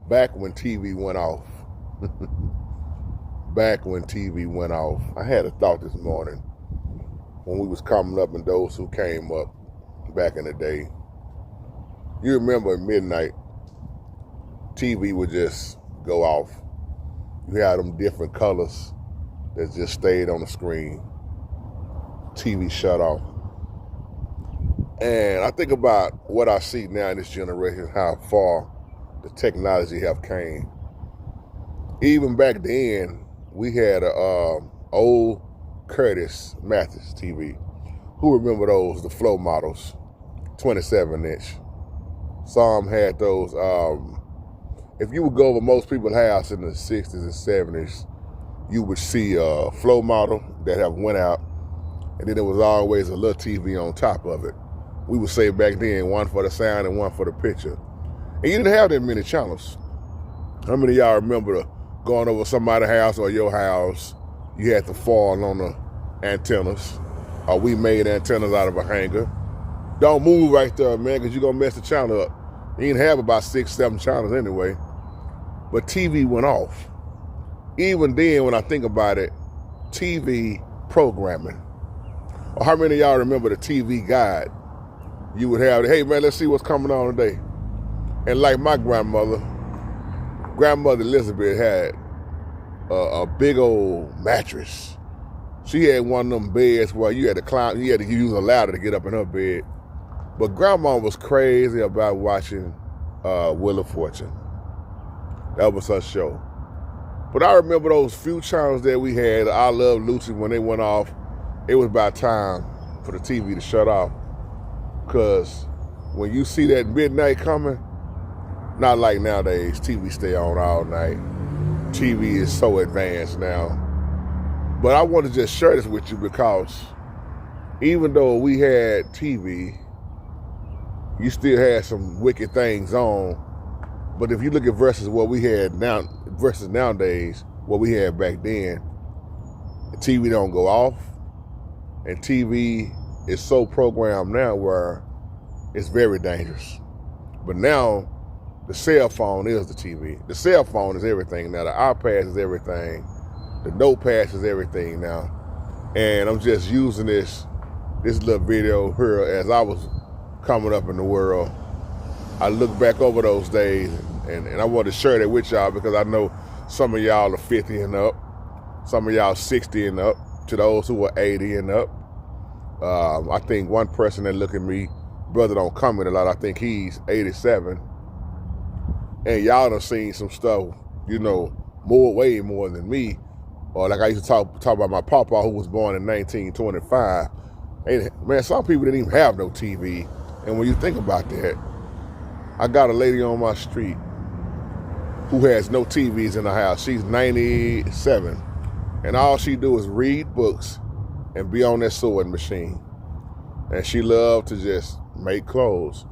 back when TV went off. Back when TV went off. I had a thought this morning when we was coming up and those who came up back in the day. You remember at midnight, TV would just go off. You had them different colors that just stayed on the screen. TV shut off. And I think about what I see now in this generation, how far the technology have came. Even back then, we had a old Curtis Mathes TV. Who remember those, the Flow models, 27-inch. Some had those. If you would go over most people's house in the 60s and 70s, you would see a Flow model that have went out, and then there was always a little TV on top of it. We would say back then, one for the sound and one for the picture. And you didn't have that many channels. How many of y'all remember going over somebody's house or your house, you had to fall on the antennas, or we made antennas out of a hanger. Don't move right there, man, because you're going to mess the channel up. You didn't have about 6, 7 channels anyway. But TV went off. Even then, when I think about it, TV programming. Or how many of y'all remember the TV guide? You would have, hey man, let's see what's coming on today. And like my grandmother Elizabeth had a big old mattress. She had one of them beds where you had to climb, you had to use a ladder to get up in her bed. But grandma was crazy about watching Wheel of Fortune. That was her show. But I remember those few channels that we had, I Love Lucy, when they went off, it was about time for the TV to shut off. Because when you see that midnight coming, not like nowadays, TV stay on all night. TV is so advanced now. But I want to just share this with you because even though we had TV, you still had some wicked things on. But if you look at versus what we had now, versus nowadays, what we had back then, the TV don't go off, and TV is so programmed now where it's very dangerous. But now, the cell phone is the TV. The cell phone is everything now. The iPad is everything. The notepad is everything now. And I'm just using this little video here as I was coming up in the world. I look back over those days and I want to share that with y'all because I know some of y'all are 50 and up, some of y'all 60 and up, to those who are 80 and up. I think one person that look at me, brother don't comment a lot, I think he's 87. And y'all done seen some stuff, you know, way more than me. Or like I used to talk about my papa who was born in 1925. And man, some people didn't even have no TV. And when you think about that, I got a lady on my street who has no TVs in the house. She's 97. And all she do is read books and be on that sewing machine. And she loved to just make clothes.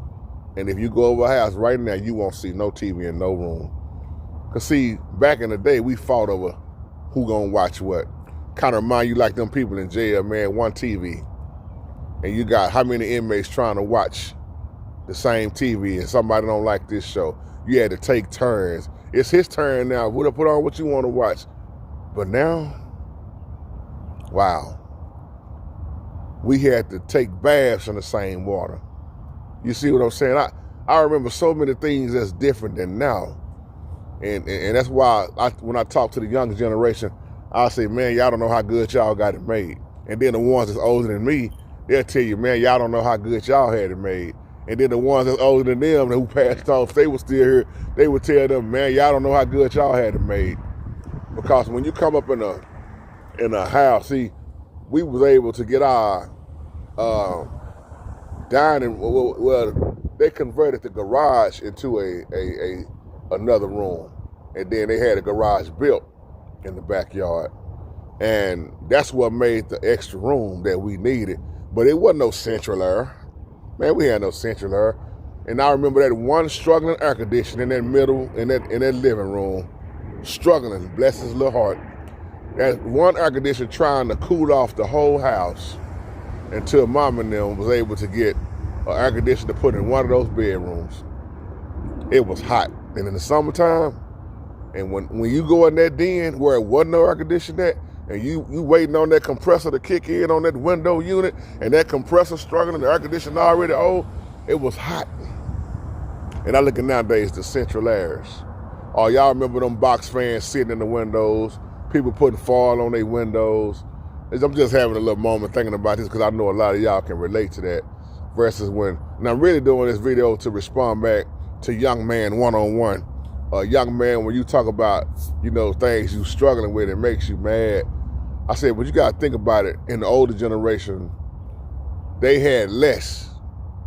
And if you go over her house right now, you won't see no TV in no room. Cause see, back in the day, we fought over who gonna watch what. Kind of remind you like them people in jail, man, one TV. And you got how many inmates trying to watch the same TV and somebody don't like this show. You had to take turns. It's his turn now. Put on what you want to watch. But now, wow. We had to take baths in the same water. You see what I'm saying? I remember so many things that's different than now. And that's why when I talk to the younger generation, I say, man, y'all don't know how good y'all got it made. And then the ones that's older than me, they'll tell you, man, y'all don't know how good y'all had it made. And then the ones that's older than them who passed off, they were still here, they would tell them, man, y'all don't know how good y'all had it made. Because when you come up in a house, see, we was able to get our dining, well, they converted the garage into another room. And then they had a garage built in the backyard. And that's what made the extra room that we needed. But it wasn't no central air. Man, we had no central air. And I remember that one struggling air conditioner in that middle, in that living room, struggling, bless his little heart. That one air conditioner trying to cool off the whole house until Mom and them was able to get an air conditioner to put in one of those bedrooms. It was hot. And in the summertime, and when you go in that den where it wasn't no air conditioning at, and you waiting on that compressor to kick in on that window unit, and that compressor struggling, the air conditioner already old, it was hot. And I look at nowadays the central airs. Oh, y'all remember them box fans sitting in the windows, people putting foil on their windows. I'm just having a little moment thinking about this because I know a lot of y'all can relate to that. Versus when, and I'm really doing this video to respond back to Young Man one-on-one. Young man, when you talk about, things you struggling with, it makes you mad. I said, but you got to think about it. In the older generation, they had less,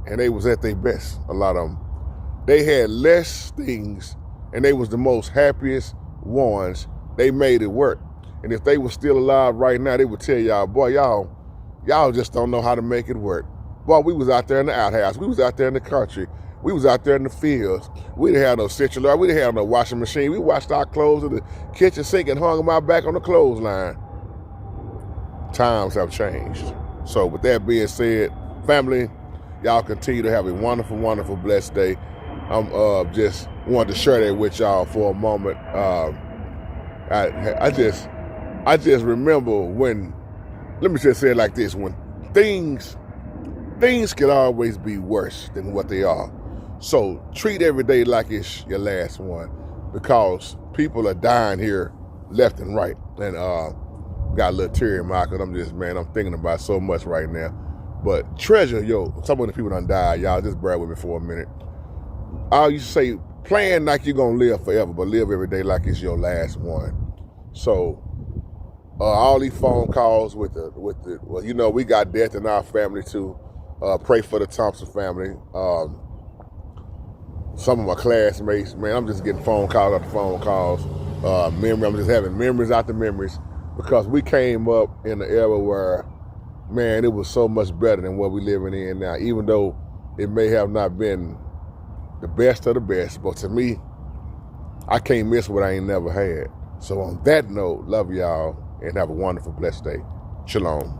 and they was at their best, a lot of them. They had less things, and they was the most happiest ones. They made it work. And if they were still alive right now, they would tell y'all, boy, y'all just don't know how to make it work. Boy, we was out there in the outhouse. We was out there in the country. We was out there in the fields. We didn't have no central air. We didn't have no washing machine. We washed our clothes in the kitchen sink and hung them out back on the clothesline. Times have changed. So with that being said, family, y'all continue to have a wonderful, wonderful, blessed day. I'm just wanted to share that with y'all for a moment. I just remember when, let me just say it like this, when things can always be worse than what they are. So treat every day like it's your last one, because people are dying here left and right. And got a little tear in my eye because I'm thinking about so much right now. But treasure, some of the people done died. Y'all just bear with me for a minute. I used to say, plan like you're gonna live forever, but live every day like it's your last one. So all these phone calls with the we got death in our family too. Pray for the Thompson family. Some of my classmates, man, I'm just getting phone calls after phone calls. I'm just having memories after memories, because we came up in an era where, man, it was so much better than what we're living in now, even though it may have not been the best of the best. But to me, I can't miss what I ain't never had. So on that note, love y'all and have a wonderful, blessed day. Shalom.